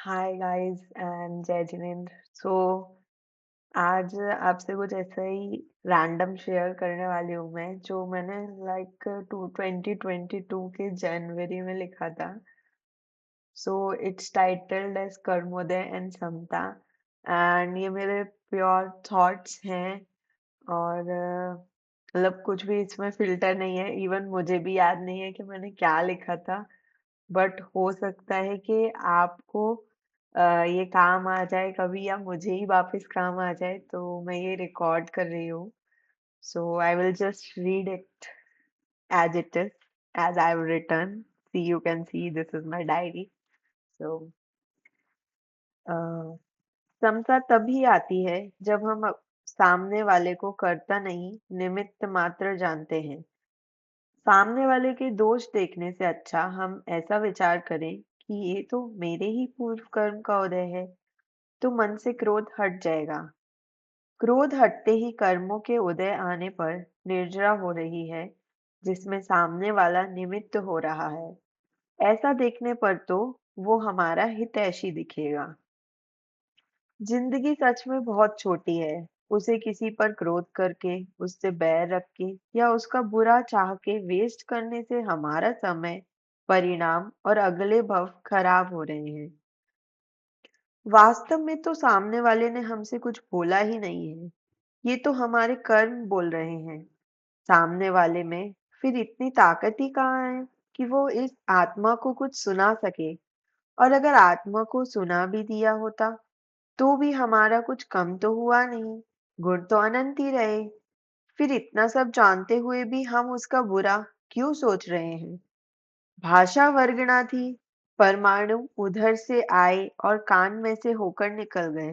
Hi guys and जय जिनेंद्र। सो आज आपसे कुछ ऐसा ही रैंडम शेयर करने वाली हूँ मैं, जो मैंने लाइक 2022 के जनवरी में लिखा था। So it's titled as Karmodaya and Samata, and ये मेरे प्योर थॉट्स हैं। और मतलब कुछ भी इसमें फिल्टर नहीं है। इवन मुझे भी याद नहीं है कि मैंने क्या लिखा था, बट हो सकता है कि आपको ये काम आ जाए कभी, या मुझे ही वापस काम आ जाए, तो मैं ये रिकॉर्ड कर रही हूँ। So I will just read it as it is, as I have written. See, you can see this is my diary. So Samata तभी आती है जब हम सामने वाले को कर्ता नहीं, निमित्त मात्र जानते हैं। सामने वाले के दोष देखने से अच्छा हम ऐसा विचार करें कि ये तो मेरे ही पूर्व कर्म का उदय है, तो मन से क्रोध हट जाएगा। क्रोध हटते ही कर्मों के उदय आने पर निर्जरा हो रही है, जिसमें सामने वाला निमित्त हो रहा है। ऐसा देखने पर तो वो हमारा हितैषी दिखेगा। जिंदगी सच में बहुत छोटी है। उसे किसी पर क्रोध करके, उससे बैर रख के या उसका बुरा चाह के वेस्ट करने से हमारा समय, परिणाम और अगले भव खराब हो रहे हैं। वास्तव में तो सामने वाले ने हमसे कुछ बोला ही नहीं है। ये तो हमारे कर्म बोल रहे हैं। सामने वाले में फिर इतनी ताकत ही कहाँ है कि वो इस आत्मा को कुछ सुना सके। और अगर आत्मा को सुना भी दिया होता, तो भी हमारा कुछ कम तो हुआ नहीं। गुण तो अनंत ही रहे। फिर इतना सब जानते हुए भी हम उसका बुरा क्यों सोच रहे हैं? भाषा वर्गणा थी। परमाणु उधर से आए और कान में से होकर निकल गए।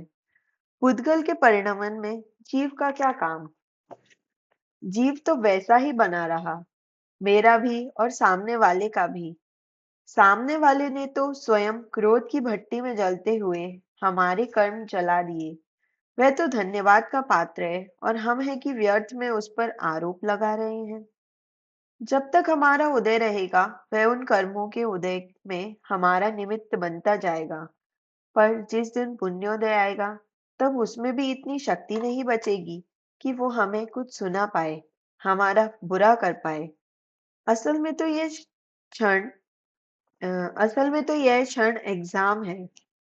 पुद्गल के परिणमन में जीव का क्या काम? जीव तो वैसा ही बना रहा, मेरा भी और सामने वाले का भी। सामने वाले ने तो स्वयं क्रोध की भट्टी में जलते हुए हमारे कर्म जला दिए। वह तो धन्यवाद का पात्र है, और हम हैं कि व्यर्थ में उस पर आरोप लगा रहे हैं। जब तक हमारा उदय रहेगा, वह उन कर्मों के उदय में हमारा निमित्त बनता जाएगा। पर जिस दिन पुण्योदय आएगा, तब उसमें भी इतनी शक्ति नहीं बचेगी कि वो हमें कुछ सुना पाए, हमारा बुरा कर पाए। असल में तो ये क्षण अ, असल में तो यह क्षण एग्जाम है।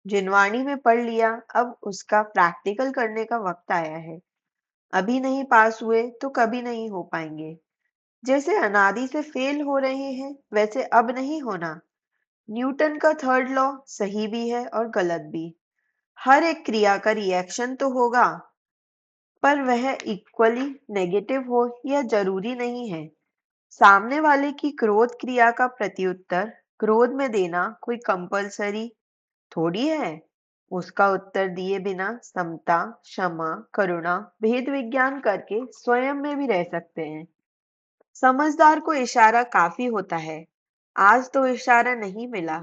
जिनवाणी में पढ़ लिया, अब उसका प्रैक्टिकल करने का वक्त आया है। अभी नहीं पास हुए तो कभी नहीं हो पाएंगे। जैसे अनादि से फेल हो रहे हैं, वैसे अब नहीं होना। न्यूटन का थर्ड लॉ सही भी है और गलत भी। हर एक क्रिया का रिएक्शन तो होगा, पर वह इक्वली नेगेटिव हो यह जरूरी नहीं है। सामने वाले की क्रोध क्रिया का प्रत्युत्तर क्रोध में देना कोई कंपलसरी थोड़ी है। उसका उत्तर दिए बिना समता, क्षमा, करुणा, भेद विज्ञान करके स्वयं में भी रह सकते हैं। समझदार को इशारा काफी होता है। आज तो इशारा नहीं मिला,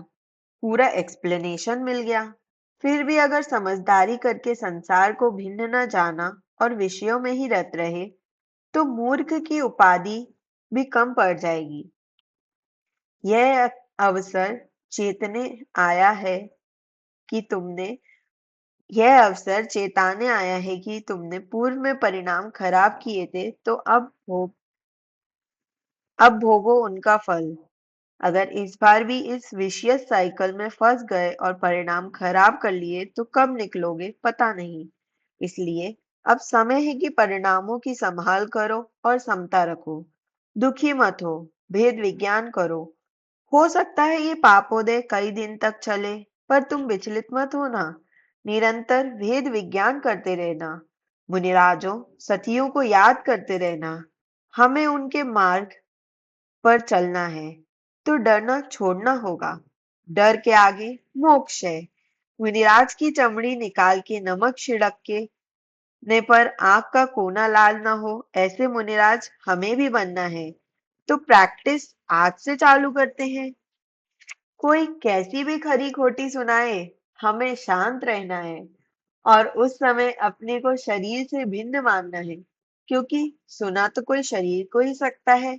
पूरा एक्सप्लेनेशन मिल गया। फिर भी अगर समझदारी करके संसार को भिन्न न जाना और विषयों में ही रत रहे, तो मूर्ख की उपाधि भी कम पड़ जाएगी। यह अवसर चेतने आया है कि तुमने यह अवसर चेताने आया है कि तुमने पूर्व में परिणाम खराब किए थे, तो अब भोगो उनका फल। अगर इस बार भी इस विशियस साइकिल में फंस गए और परिणाम खराब कर लिए, तो कब निकलोगे पता नहीं। इसलिए अब समय है कि परिणामों की संभाल करो और समता रखो। दुखी मत हो, भेद विज्ञान करो। हो सकता है ये पापोदय कई दिन तक चले, पर तुम विचलित मत होना। निरंतर भेद विज्ञान करते रहना। मुनिराजों, सतियों को याद करते रहना। हमें उनके मार्ग पर चलना है, तो डरना छोड़ना होगा। डर के आगे मोक्ष है। मुनिराज की चमड़ी निकाल के नमक छिड़क के ने पर आंख का कोना लाल ना हो, ऐसे मुनिराज हमें भी बनना है। तो प्रैक्टिस आज से चालू करते हैं। कोई कैसी भी खरी खोटी सुनाए, हमें शांत रहना है, और उस समय अपने को शरीर से भिन्न मानना है, क्योंकि सुना तो कोई शरीर को ही सकता है।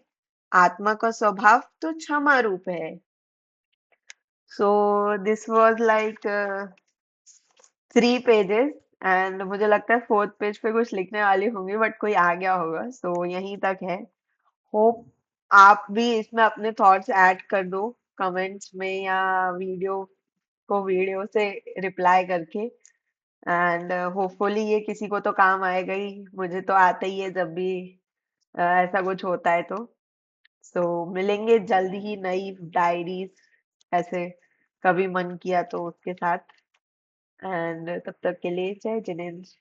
आत्मा का स्वभाव तो क्षमा रूप है। So this was like 3 pages and मुझे लगता है फोर्थ पेज पे कुछ लिखने वाली होंगी बट कोई आ गया होगा सो यहीं तक है। होप आप भी इसमें अपने थॉट्स ऐड कर दो कमेंट्स में या वीडियो को वीडियो से रिप्लाई करके एंड होपफुली ये किसी को तो काम आएगा ही। मुझे तो आता ही है जब भी ऐसा कुछ होता है तो। सो मिलेंगे जल्द ही नई डायरीज ऐसे कभी मन किया तो उसके साथ। एंड तब तक के लिए जय जिनेंद्र।